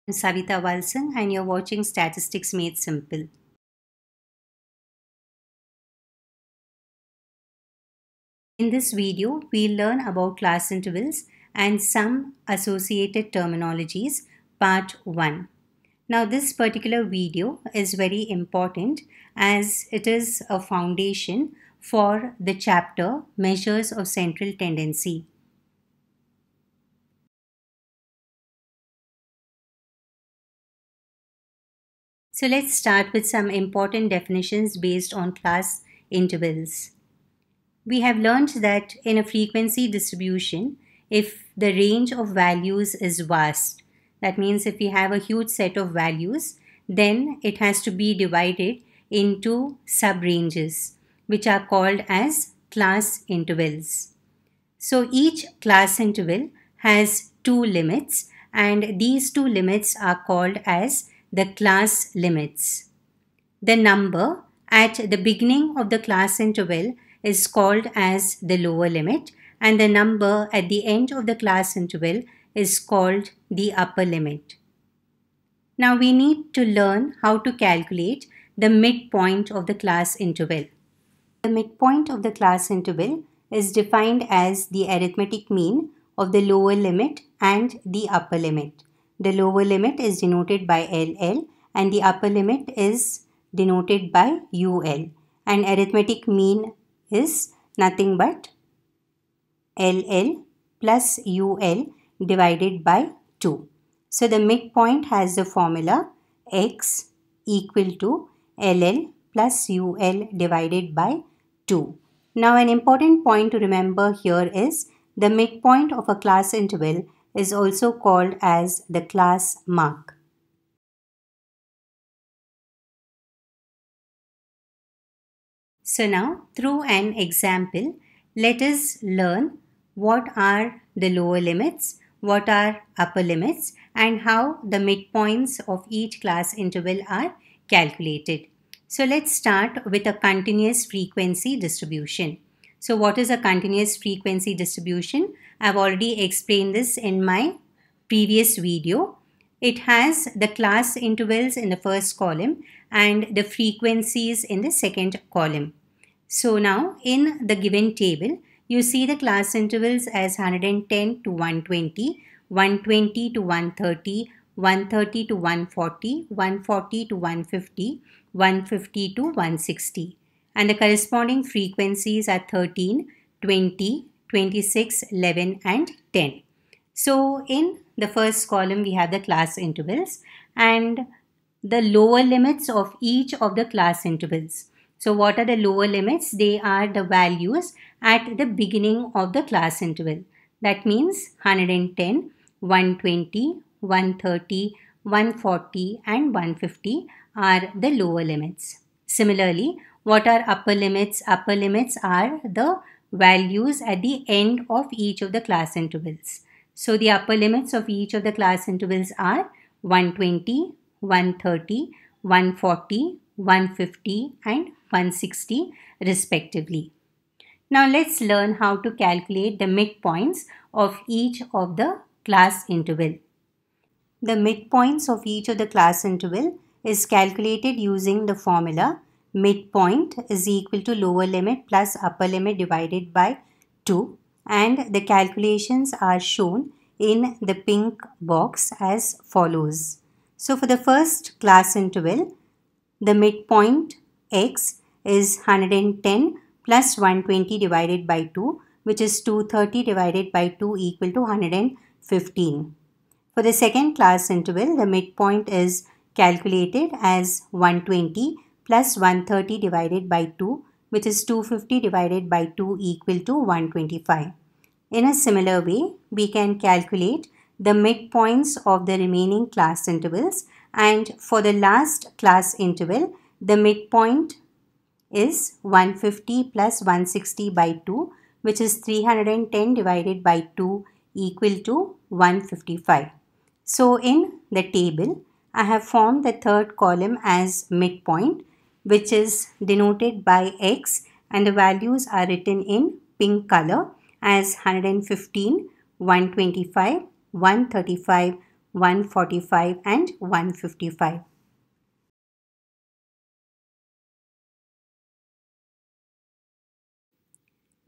I'm Savita Walsang and you're watching Statistics Made Simple. In this video, we'll learn about class intervals and some associated terminologies, part 1. Now, this particular video is very important as it is a foundation for the chapter Measures of Central Tendency. So let's start with some important definitions based on class intervals. We have learned that in a frequency distribution, if the range of values is vast, that means if we have a huge set of values, then it has to be divided into sub-ranges, which are called as class intervals. So each class interval has two limits, and these two limits are called as the class limits. The number at the beginning of the class interval is called as the lower limit, and the number at the end of the class interval is called the upper limit. Now we need to learn how to calculate the midpoint of the class interval. The midpoint of the class interval is defined as the arithmetic mean of the lower limit and the upper limit. The lower limit is denoted by LL and the upper limit is denoted by UL, and arithmetic mean is nothing but LL plus UL divided by 2. So the midpoint has the formula X equal to LL plus UL divided by 2. Now an important point to remember here is the midpoint of a class interval is also called as the class mark. So now, through an example, let us learn what are the lower limits, what are upper limits, and how the midpoints of each class interval are calculated. So let's start with a continuous frequency distribution. So what is a continuous frequency distribution? I've already explained this in my previous video. It has the class intervals in the first column and the frequencies in the second column. So now in the given table, you see the class intervals as 110 to 120, 120 to 130, 130 to 140, 140 to 150, 150 to 160. And the corresponding frequencies are 13, 20, 26, 11 and 10. So in the first column, we have the class intervals and the lower limits of each of the class intervals. So what are the lower limits? They are the values at the beginning of the class interval. That means 110, 120, 130, 140 and 150 are the lower limits. Similarly, what are upper limits? Upper limits are the values at the end of each of the class intervals. So the upper limits of each of the class intervals are 120, 130, 140, 150 and 160 respectively. Now let's learn how to calculate the midpoints of each of the class interval. The midpoints of each of the class interval is calculated using the formula midpoint is equal to lower limit plus upper limit divided by 2, and the calculations are shown in the pink box as follows. So for the first class interval, the midpoint X is 110 plus 120 divided by 2, which is 230 divided by 2 equal to 115. For the second class interval, the midpoint is calculated as 120 plus 130 divided by 2, which is 250 divided by 2 equal to 125. In a similar way, we can calculate the midpoints of the remaining class intervals, and for the last class interval, the midpoint is 150 plus 160 by 2, which is 310 divided by 2 equal to 155. So in the table, I have formed the third column as midpoint, which is denoted by X, and the values are written in pink color as 115, 125, 135, 145 and 155.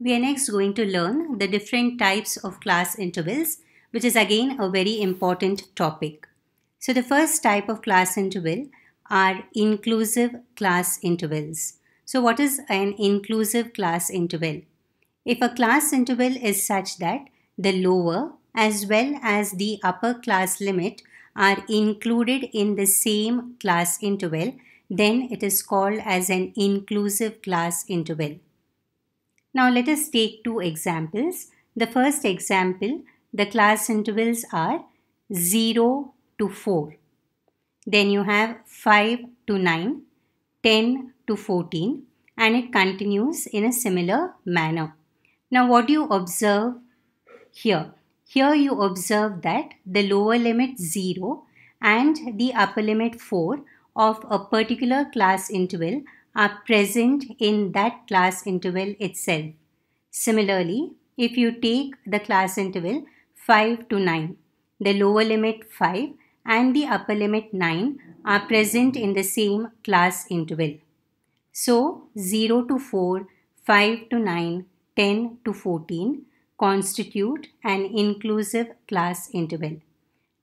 We are next going to learn the different types of class intervals, which is again a very important topic. So the first type of class interval are inclusive class intervals. So what is an inclusive class interval? If a class interval is such that the lower as well as the upper class limit are included in the same class interval, then it is called as an inclusive class interval. Now let us take two examples. The first example, the class intervals are 0 to 4. Then you have 5 to 9, 10 to 14, and it continues in a similar manner. Now what do you observe here? Here you observe that the lower limit 0 and the upper limit 4 of a particular class interval are present in that class interval itself. Similarly, if you take the class interval 5 to 9, the lower limit 5 and the upper limit 9 are present in the same class interval. So, 0 to 4, 5 to 9, 10 to 14 constitute an inclusive class interval.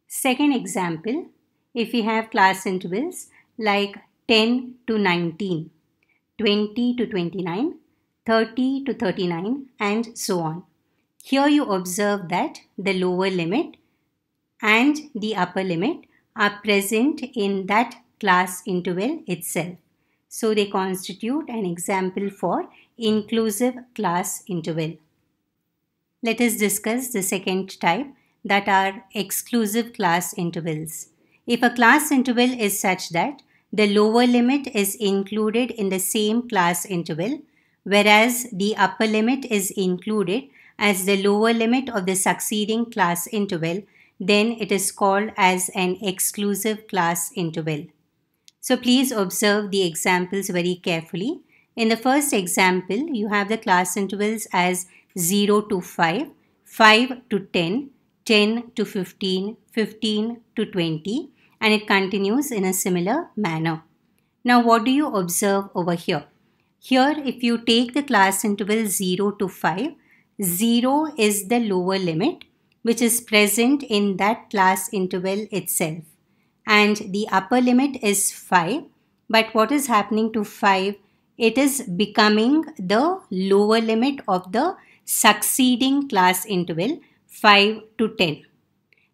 Second example, if we have class intervals like 10 to 19, 20 to 29, 30 to 39 and so on. Here you observe that the lower limit and the upper limit are present in that class interval itself. So they constitute an example for inclusive class interval. Let us discuss the second type, that are exclusive class intervals. If a class interval is such that the lower limit is included in the same class interval, whereas the upper limit is included as the lower limit of the succeeding class interval, then it is called as an exclusive class interval. So please observe the examples very carefully. In the first example, you have the class intervals as 0 to 5, 5 to 10, 10 to 15, 15 to 20, and it continues in a similar manner. Now what do you observe over here? Here, if you take the class interval 0 to 5, 0 is the lower limit which is present in that class interval itself. And the upper limit is 5. But what is happening to 5? It is becoming the lower limit of the succeeding class interval 5 to 10.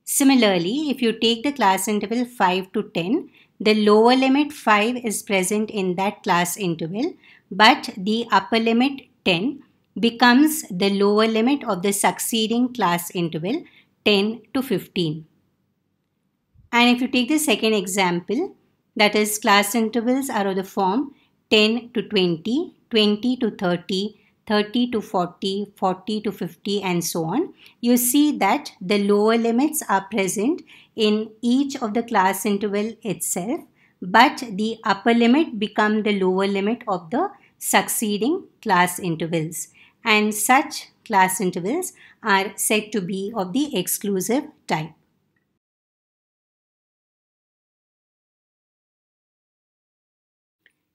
Similarly, if you take the class interval 5 to 10, the lower limit 5 is present in that class interval, but the upper limit 10 becomes the lower limit of the succeeding class interval 10 to 15. And if you take the second example, that is class intervals are of the form 10 to 20, 20 to 30, 30 to 40, 40 to 50 and so on, you see that the lower limits are present in each of the class interval itself, but the upper limit become the lower limit of the succeeding class intervals, and such class intervals are said to be of the exclusive type.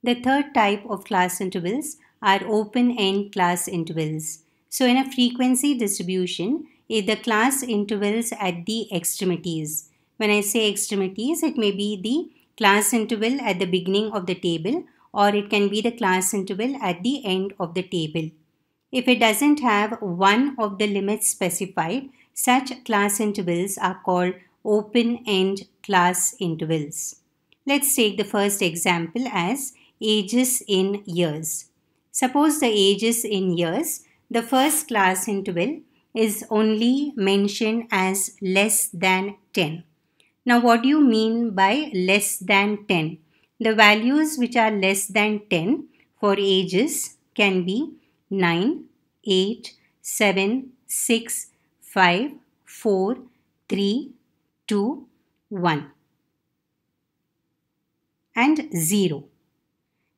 The third type of class intervals are open-end class intervals. So in a frequency distribution, if the class intervals at the extremities, when I say extremities, it may be the class interval at the beginning of the table, or it can be the class interval at the end of the table. If it doesn't have one of the limits specified, such class intervals are called open-end class intervals. Let's take the first example as ages in years. Suppose the ages in years, the first class interval is only mentioned as less than 10. Now what do you mean by less than 10? The values which are less than 10 for ages can be 9, 8, 7, 6, 5, 4, 3, 2, 1 and 0.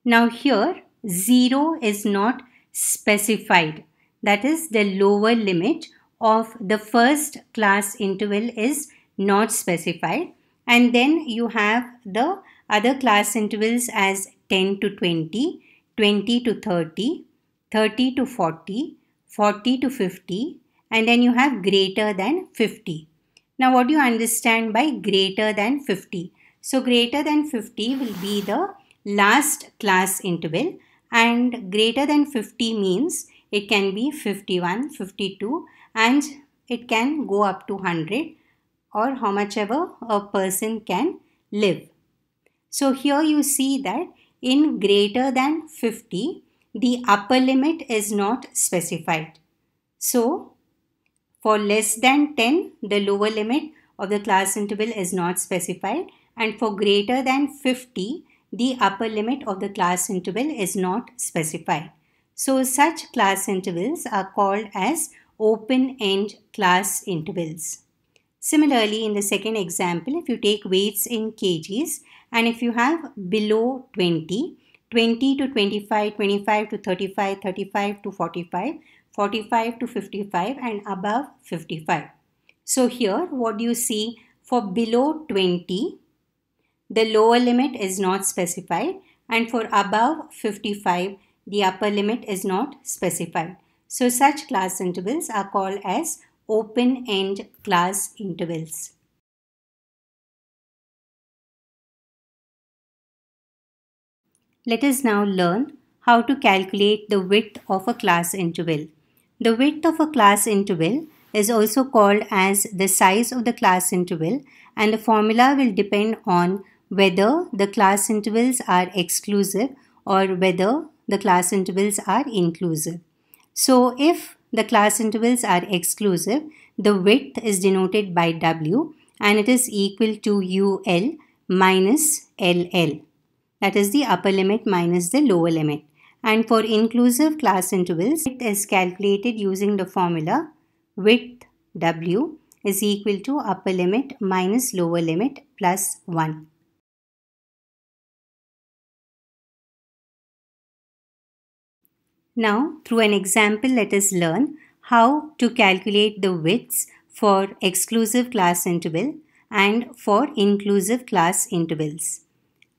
Now here 0 is not specified, that is the lower limit of the first class interval is not specified. And then you have the other class intervals as 10 to 20, 20 to 30, 30 to 40, 40 to 50, and then you have greater than 50. Now what do you understand by greater than 50? So greater than 50 will be the last class interval, and greater than 50 means it can be 51, 52, and it can go up to 100, or how much ever a person can live. So here you see that in greater than 50, the upper limit is not specified. So for less than 10, the lower limit of the class interval is not specified, and for greater than 50, the upper limit of the class interval is not specified. So such class intervals are called as open-end class intervals. Similarly, in the second example, if you take weights in kgs, and if you have below 20, 20 to 25, 25 to 35, 35 to 45, 45 to 55, and above 55. So here what do you see? For below 20, the lower limit is not specified, and for above 55, the upper limit is not specified. So such class intervals are called as open-end class intervals. Let us now learn how to calculate the width of a class interval. The width of a class interval is also called as the size of the class interval, and the formula will depend on whether the class intervals are exclusive or whether the class intervals are inclusive. So if the class intervals are exclusive, the width is denoted by W, and it is equal to UL minus LL. That is the upper limit minus the lower limit. And for inclusive class intervals, it is calculated using the formula width W is equal to upper limit minus lower limit plus 1. Now, through an example, let us learn how to calculate the widths for exclusive class interval and for inclusive class intervals.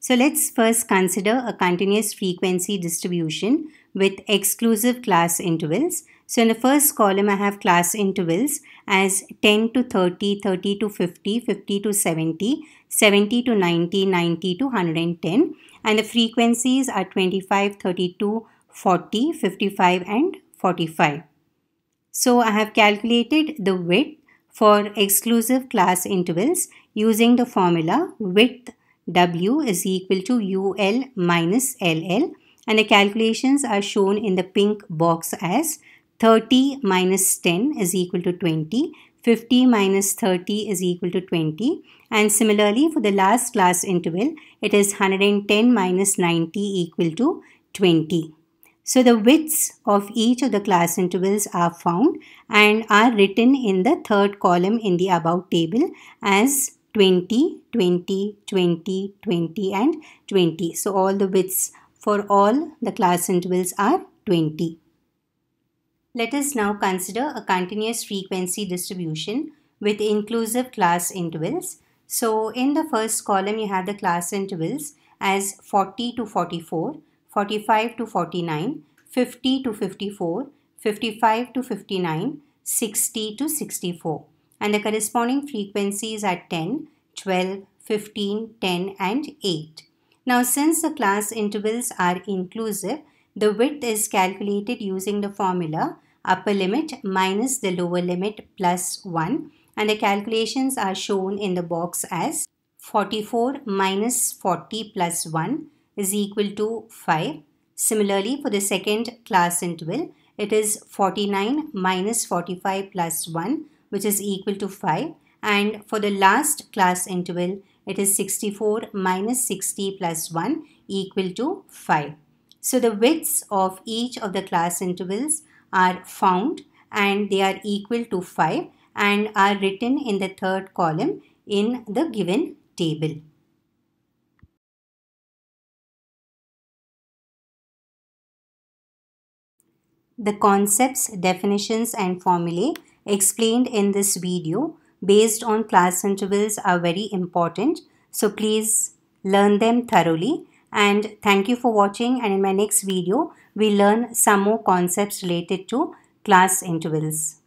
So let's first consider a continuous frequency distribution with exclusive class intervals. So in the first column, I have class intervals as 10 to 30, 30 to 50, 50 to 70, 70 to 90, 90 to 110. And the frequencies are 25, 32, 40, 55 and 45. So I have calculated the width for exclusive class intervals using the formula width W is equal to UL minus LL, and the calculations are shown in the pink box as 30 minus 10 is equal to 20, 50 minus 30 is equal to 20, and similarly for the last class interval, it is 110 minus 90 equal to 20. So the widths of each of the class intervals are found and are written in the third column in the above table as 20, 20, 20, 20 and 20. So all the widths for all the class intervals are 20. Let us now consider a continuous frequency distribution with inclusive class intervals. So in the first column you have the class intervals as 40 to 44, 45 to 49, 50 to 54, 55 to 59, 60 to 64. And the corresponding frequencies are 10, 12, 15, 10 and 8. Now since the class intervals are inclusive, the width is calculated using the formula upper limit minus the lower limit plus 1, and the calculations are shown in the box as 44 minus 40 plus 1 is equal to 5. Similarly, for the second class interval, it is 49 minus 45 plus 1, which is equal to 5. And for the last class interval, it is 64 minus 60 plus 1 equal to 5. So the widths of each of the class intervals are found and they are equal to 5 and are written in the third column in the given table. The concepts, definitions and formulae explained in this video based on class intervals are very important. So please learn them thoroughly. And thank you for watching, and in my next video, we learn some more concepts related to class intervals.